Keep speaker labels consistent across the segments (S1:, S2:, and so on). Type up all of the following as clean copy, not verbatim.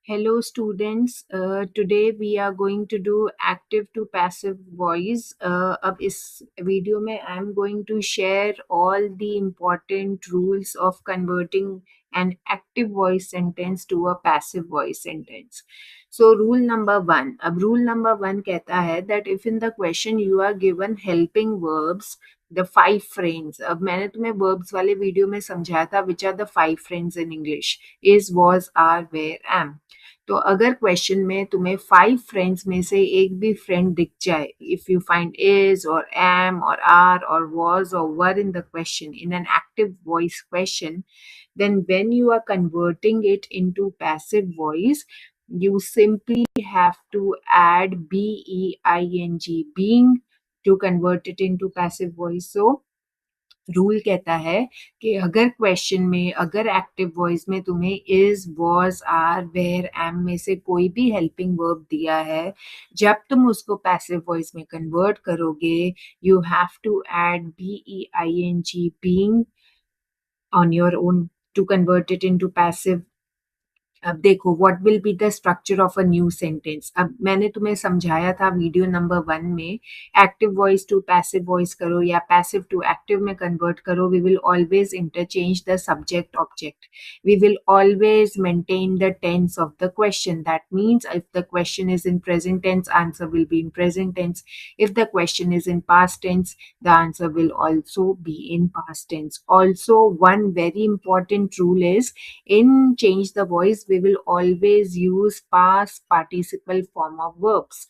S1: Hello, students. Today we are going to do active to passive voice. अब इस video में I am going to share all the important rules of converting an active voice sentence to a passive voice sentence. So rule number one. अब rule number one कहता है that if in the question you are given helping verbs, the five friends. अब मैंने तुम्हें verbs वाले video में समझाया था which are the five friends in English. Is, was, are, were, am. तो अगर क्वेश्चन में तुम्हें फाइव फ्रेंड्स में से एक भी फ्रेंड दिख जाए, इफ यू फाइंड इज और एम और आर और वाज और वर in the question in an active voice question, then when you are converting it into passive voice, you simply have to add being to convert it into passive voice. So rule कहता है कि अगर question में, अगर active voice में तुम्हें is, was, are, were, am में से कोई भी हेल्पिंग वर्ब दिया है, जब तुम उसको पैसिव वॉइस में कन्वर्ट करोगे, you have to add B E I N G being on your own to convert it into passive. अब देखो what will be the structure of a new sentence. अब मैंने तुम्हें समझाया था वीडियो नंबर 1 में, active voice to passive voice करो या पैसिव टू एक्टिव में कन्वर्ट करो, we will always interchange the subject object. We will always maintain the tense of the question. That means if the question is in present tense, answer will be in present tense. If the question is in past tense, the answer will also be in past tense. Also, one very important rule is in change the voice, we will always use past participle form of verbs.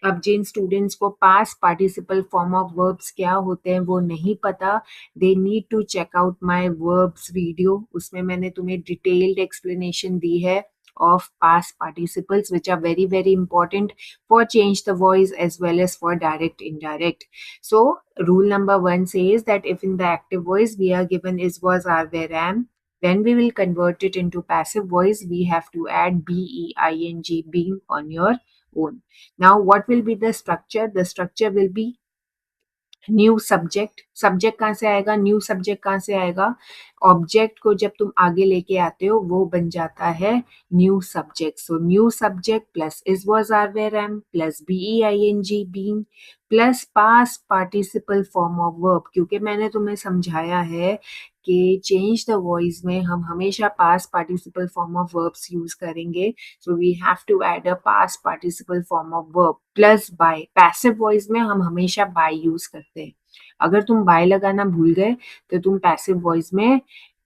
S1: अब जिन students को past participle form of verbs क्या होते हैं वो नहीं पता, they need to check out my verbs video. उसमें मैंने तुम्हें डिटेल्ड एक्सप्लेनेशन दी है of past participles which are very very important for change the voice as well as for direct indirect. So rule number 1 says that if in the active voice we are given is, was, are, were, am, then we will convert it into passive voice. We have to add being on your own. Now what will be the structure? The structure will be new subject. Subject कहाँ से आएगा? New subject कहाँ से आएगा? Object को जब तुम आगे लेके आते हो वो बन जाता है new subject. So new subject plus is, was, are, were, am plus B E I N G being plus past participle form of verb. क्योंकि मैंने तुम्हें समझाया है कि चेंज द वॉइस में हम हमेशा past participle form of verbs use करेंगे. So we have to add a past participle form of verb plus by. Passive voice में हम हमेशा by यूज करते हैं. अगर तुम by लगाना भूल गए तो तुम passive voice में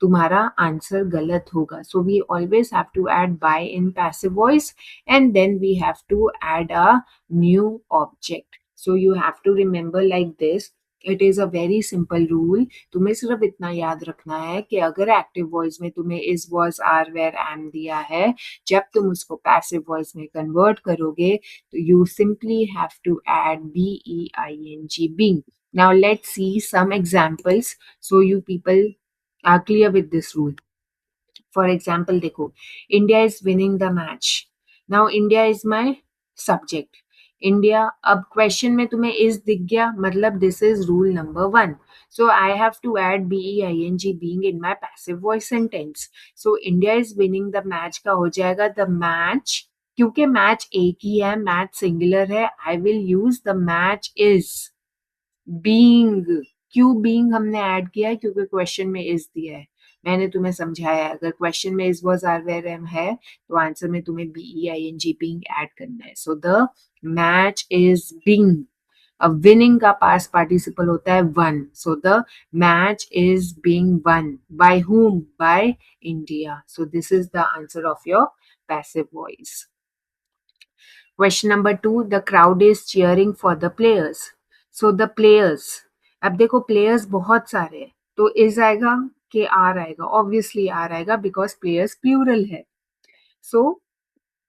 S1: तुम्हारा आंसर गलत होगा. So we always have to add by in passive voice and then we have to add a new object. So you have to remember like this. It is a very simple rule. तुम्हें सिर्फ इतना याद रखना है कि अगर active voice में तुम्हें is, was, are, were, am दिया है, जब तुम उसको पैसिव वॉइस में कन्वर्ट करोगे तो you simply have to add B E I N G being. Now let's see some examples so you people are clear with this rule. For example देखो, India is winning the match. Now India is my subject. India. अब question में तुम्हें is दिख गया, मतलब this is rule number 1. So I have to add being being in my passive voice sentence. So India is winning the match का हो जाएगा the match. क्योंकि मैच एक ही है, मैच सिंगुलर है, I will use the match is being. क्यों being हमने ऐड किया है? क्योंकि क्वेश्चन में is दिया है. मैंने तुम्हें समझाया है अगर क्वेश्चन में is, was, are, were, am है तो आंसर में तुम्हें being ऐड करना है. So the match is being. अब विनिंग का पास्ट पार्टिसिपल होता है one. So the match is being one by whom? By India. So this is the answer of your passive voice. Question number 2, the crowd is cheering for the players. So the players. अब देखो players बहुत सारे हैं तो is आएगा कि are आएगा? Obviously are आएगा बिकॉज प्लेयर्स प्लूरल है. सो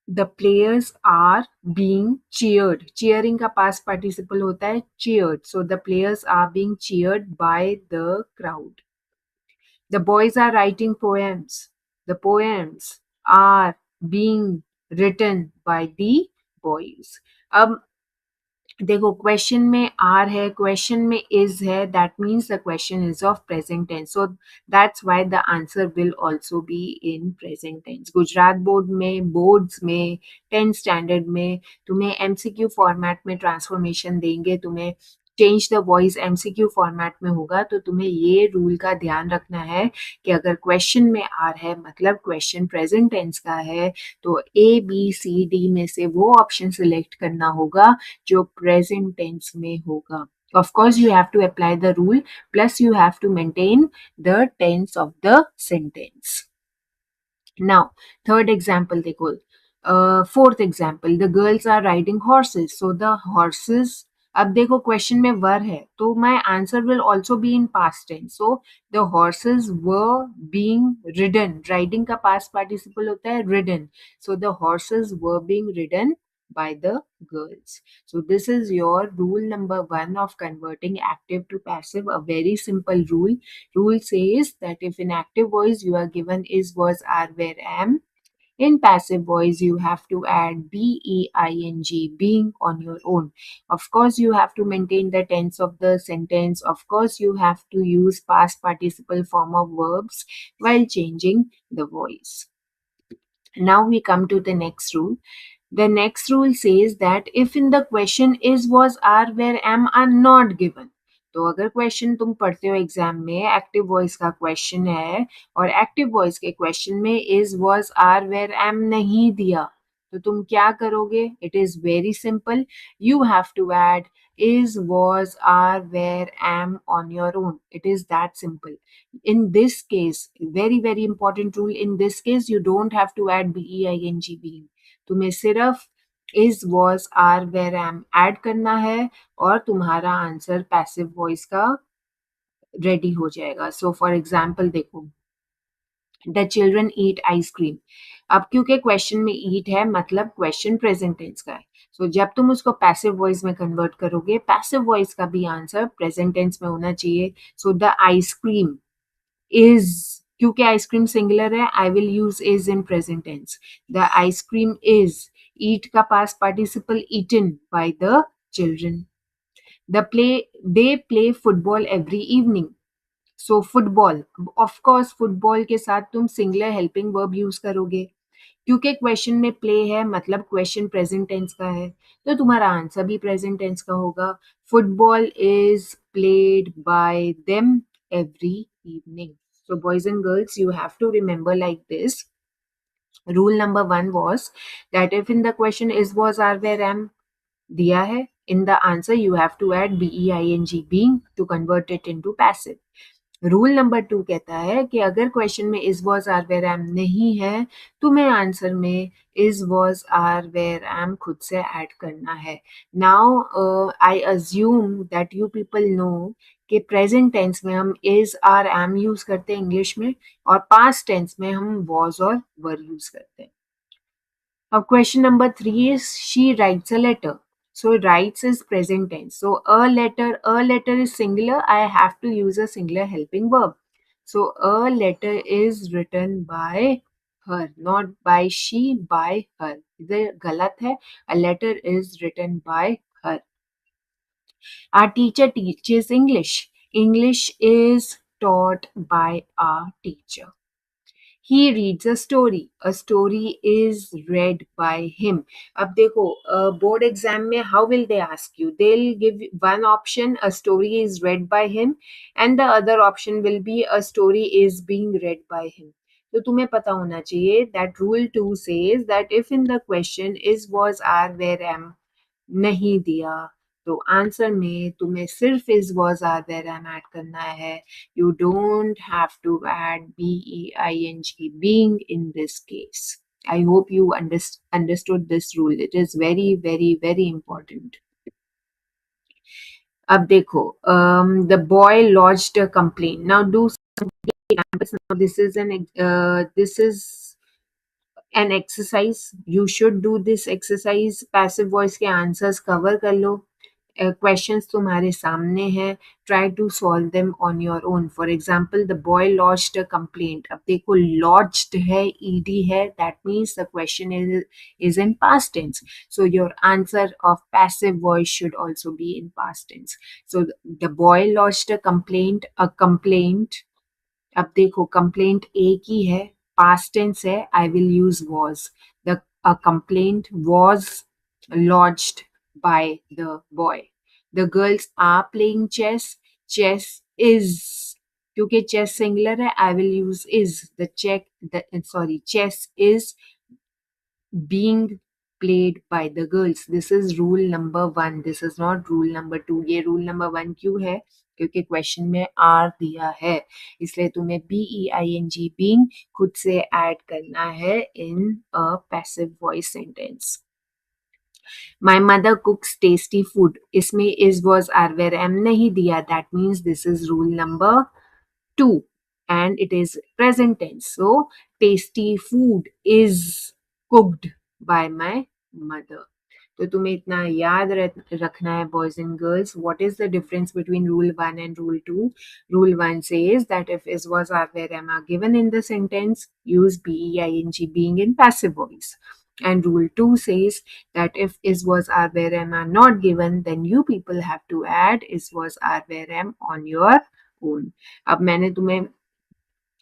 S1: the players are being cheered. Cheering का past participle होता है cheered. So the players are being cheered by the crowd. The boys are writing poems. The poems are being written by the boys. अब देखो question में are है, question में is है, that means the question is of present tense, so that's why the answer will also be in present tense. Gujarat board में, boards में, 10th standard में तुम्हें एमसीक्यू फॉर्मेट में ट्रांसफॉर्मेशन देंगे, तुम्हें change the voice MCQ format में होगा, तो तुम्हें ये रूल का ध्यान रखना है कि अगर क्वेश्चन में आर है मतलब क्वेश्चन प्रेजेंट टेंस का है, तो ए बी सी डी में से वो ऑप्शन सिलेक्ट करना होगा जो प्रेजेंट टेंस में होगा। Of course, you have to apply the rule, plus you have to maintain the tense of the sentence. Now, third example देखो, fourth example, the girls are riding horses. So the horses, अब देखो question में were है तो my answer will also be in past tense, so the horses were being ridden, riding का past participle होता है ridden, so the horses were being ridden by the girls. So this is your rule number 1 of converting active to passive, a very simple rule. Rule says that if in active voice you are given is, was, are, were, am, in passive voice you have to add being, being on your own. Of course you have to maintain the tense of the sentence. Of course you have to use past participle form of verbs while changing the voice. Now we come to the next rule. The next rule says that if in the question is, was, are, where, am are not given, तो अगर question तुम पढ़ते हो exam में, active voice का question है और active voice के क्वेश्चन में is, was, are, were, am नहीं दिया, तो तुम क्या करोगे? It is very simple, you have to add is, was, are, where, am on your own. It is that simple. In this case, very, very important rule, in this case, you don't have to add being, being. तुम्हें सिर्फ is, was, are, where, am add करना है और तुम्हारा answer passive voice का ready हो जाएगा। So for example देखो, द चिल्ड्रन ईट आइसक्रीम। अब क्योंकि क्वेश्चन में ईट है मतलब क्वेश्चन प्रेजेंट टेंस का है, सो जब तुम उसको पैसिव वॉइस में कन्वर्ट करोगे, पैसिव वॉइस का भी आंसर प्रेजेंट टेंस में होना चाहिए। सो द आइसक्रीम is, क्योंकि आइसक्रीम सिंगुलर है, I will use is in present tense. The ice cream is, eat का past participle eaten by the children. The play, they play football every evening. So football, of course football के साथ तुम singular helping verb use करोगे, क्योंकि question में play है मतलब question present tense का है, तो तुम्हारा आंसर भी प्रेजेंट टेंस का होगा। Football is played by them every evening. So boys and girls, you have to remember like this. Rule number 1 was that if in the question is, was, are, where, am दिया है, in the answer you have to add being, being to convert it into passive. Rule number 2 कहता है कि अगर question में is, was, are, were, am नहीं है, तुम्हें आंसर में is, was, are, were, am खुद से ऐड करना है। Now I assume that you people know कि प्रेजेंट टेंस में हम इज, आर, एम यूज करते हैं इंग्लिश में, और पास्ट टेंस में हम वॉज और वर यूज करते हैं। अब question number 3 is she writes a letter. So writes is present tense. So a letter is singular. I have to use a singular helping verb. So a letter is written by her, not by she, by her. इधर गलत है. A letter is written by her. Our teacher teaches English. English is taught by our teacher. He reads a story. A story is read by him. अब देखो board exam में how will they ask you? They'll give one option, a story is read by him, and the other option will be a story is being read by him. तो तुम्हें पता होना चाहिए that rule 2 says that if in the question is, was, are, where, am नहीं दिया, तो answer में तुम्हें सिर्फ is, was, are, were, am add करना है। You don't have to add being, being in this case. I hope you understood this rule. It is very, very, very important. अब देखो, the boy lodged a complaint. Now do examples. Now this is an exercise. You should do this exercise. Passive voice के answers cover कर लो. Questions तुम्हारे सामने हैं, try to solve them on your own. For example, the boy launched a complaint. अब देखो, launched है, ED है, that means the question is in past tense. So your answer of passive voice should also be in past tense. So the boy launched a complaint. अब देखो, complaint एक ही है, past tense है, I will use was. The a complaint was lodged by the boy. The girls are playing chess. Chess is, क्योंकि chess singular है, I will use is. Chess is being played by the girls. This is rule number 1. This is not rule number 2. ये rule number 1 क्यों है? क्योंकि question में are दिया है, इसलिए तुम्हें BEING being खुद से ऐड करना है in a passive voice sentence. My mother cooks tasty food. इसमें is was are where am नहीं दिया. That means this is rule number 2 and it is present tense. So tasty food is cooked by my mother. तो तुम्हें इतना याद रखना है, boys and girls. What is the difference between rule 1 and rule 2? Rule 1 says that if is, was, are, where, am are given in the sentence, use BEING being in passive voice. And rule 2 says that if is, was, are, where, am are not given, then you people have to add is, was, are, where, am on your own. अब मैंने तुम्हें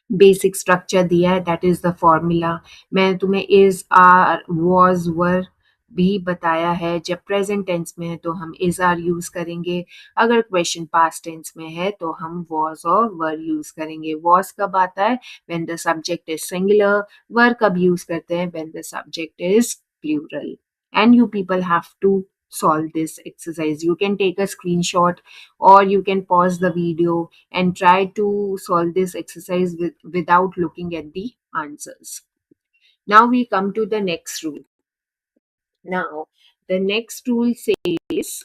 S1: basic structure दिया है, that is the formula. मैंने तुम्हें is, are, was, वर भी बताया है. जब प्रेजेंट टेंस में है तो हम इज, आर यूज करेंगे. अगर क्वेश्चन पास्ट टेंस में है तो हम वॉज और वर यूज करेंगे. वॉज कब आता है? When the subject is singular. Were कब यूज करते हैं? When the subject is plural. And you people have to solve this exercise. You can take a screenshot or you can pause the video and try to solve this exercise without looking at the answers. Now we come to the next rule. Now, the next rule says,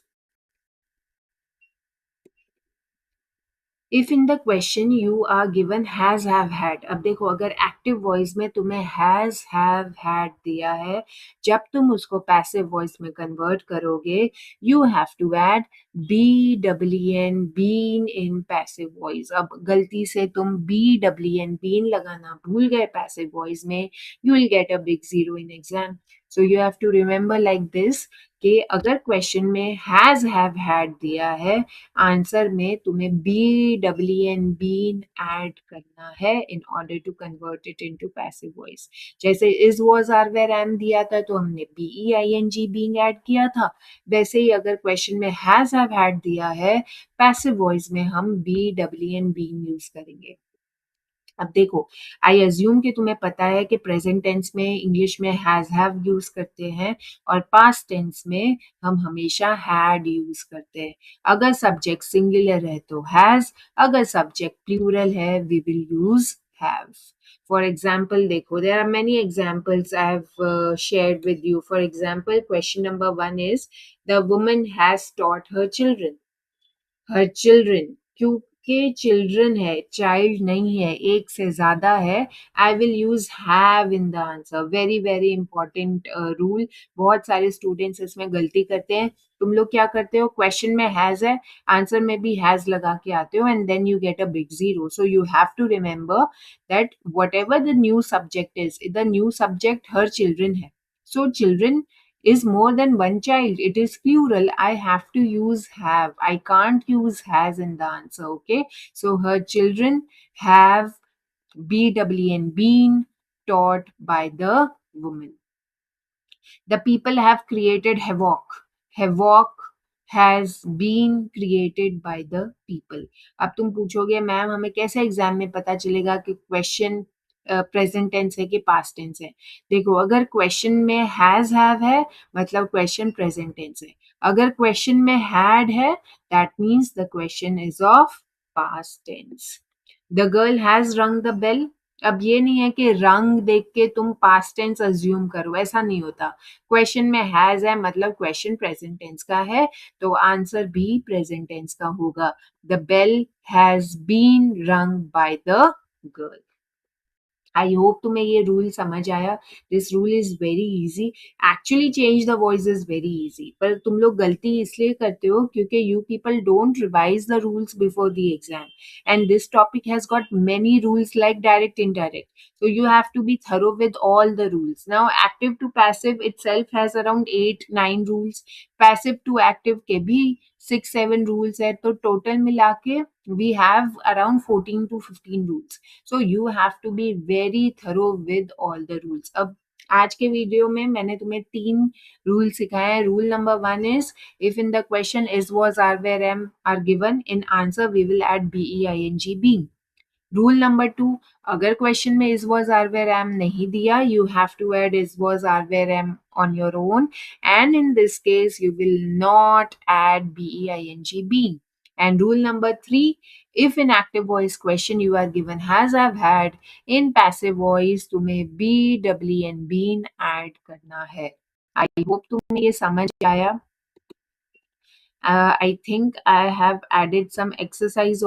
S1: if in the question you are given has have had. अब देखो, अगर active voice में तुम्हें has have had दिया है, जब तुम उसको पैसिव वॉइस में कन्वर्ट करोगे, you have to add BEEN been in passive voice. अब गलती से तुम BEEN बीन लगाना भूल गए पैसिव वॉइस में, you will get a big zero in exam. So you have to remember like this कि अगर क्वेश्चन में हैज हैव हैड दिया है, आंसर में तुम्हें BEEN बीन ऐड करना है in order to convert it into passive voice. जैसे is, was, are, where, am दिया था तो हमने BEING being ऐड किया था. वैसे ही अगर क्वेश्चन में has, have, had दिया है, पैसिव वॉइस में हम BEEN being यूज करेंगे. अब देखो, आई अज्यूम कि तुम्हें पता है कि प्रेजेंट टेंस में इंग्लिश में हैज हैव यूज करते हैं और पास्ट टेंस में हम हमेशा हैड यूज करते हैं. अगर सब्जेक्ट सिंगुलर है तो हैज, अगर सब्जेक्ट प्लूरल है we will use have. For example, देखो, there are many examples I have shared with you. For example, question number 1 is, the woman has taught her children. Her children, क्योंकि children है, child नहीं है, एक से ज्यादा है, I will use have in the answer. Very very important rule. बहुत सारे स्टूडेंट्स इसमें गलती करते हैं. तुम लोग क्या करते हो, क्वेश्चन में हैज है, आंसर में भी हैज लगा के आते हो and then you get a big zero. So you have to remember that whatever the new subject is, the new subject हर चिल्ड्रन है. So children is more than one child. It is plural. I have to use have. I can't use has in the answer. Okay. So her children have BEEN been taught by the woman. The people have created havoc. Havoc has been created by the people. अब तुम पूछोगे ma'am हमें कैसे exam में पता चलेगा कि question present tense है कि पास्ट टेंस है. देखो, अगर क्वेश्चन में हैज हैव है मतलब क्वेश्चन प्रेजेंट टेंस है. अगर क्वेश्चन में हैड है that means the question is of past tense. The girl has rung the bell. अब ये नहीं है कि रंग देख के तुम पास्ट टेंस अज्यूम करो, ऐसा नहीं होता. क्वेश्चन में हैज है मतलब क्वेश्चन प्रेजेंट टेंस का है, तो आंसर भी प्रेजेंट टेंस का होगा. द बेल हैज बीन रंग by the girl. I hope तुम्हें ये रूल समझ आया. This rule is very easy. Actually change the voice is very easy, पर तुम लोग गलती इसलिए करते हो क्योंकि you people don't revise the rules before the exam. And this topic has got many rules like direct indirect. So you have to be thorough with all the rules. Now active to passive itself has around 8-9 rules. Passive to active के भी 6-7 rules है. तो total मिला के we have around 14 to 15 rules. So you have to be very thorough with all the rules. अब आज के video में मैंने तुम्हें 3 रूल सिखाए हैं. Rule number 1 is if in the question is was are where am are given, in answer we will add be ing being. Rule number 2, अगर question में is was are were am नहीं दिया, you have to add is was are were am on your own, and in this case you will not add being being. And rule number 3, if in active voice question you are given has, have, had, in passive voice तुम्हें be, doubly and been add करना है. I hope तुम्हें ये समझ आया. I think I have added some exercise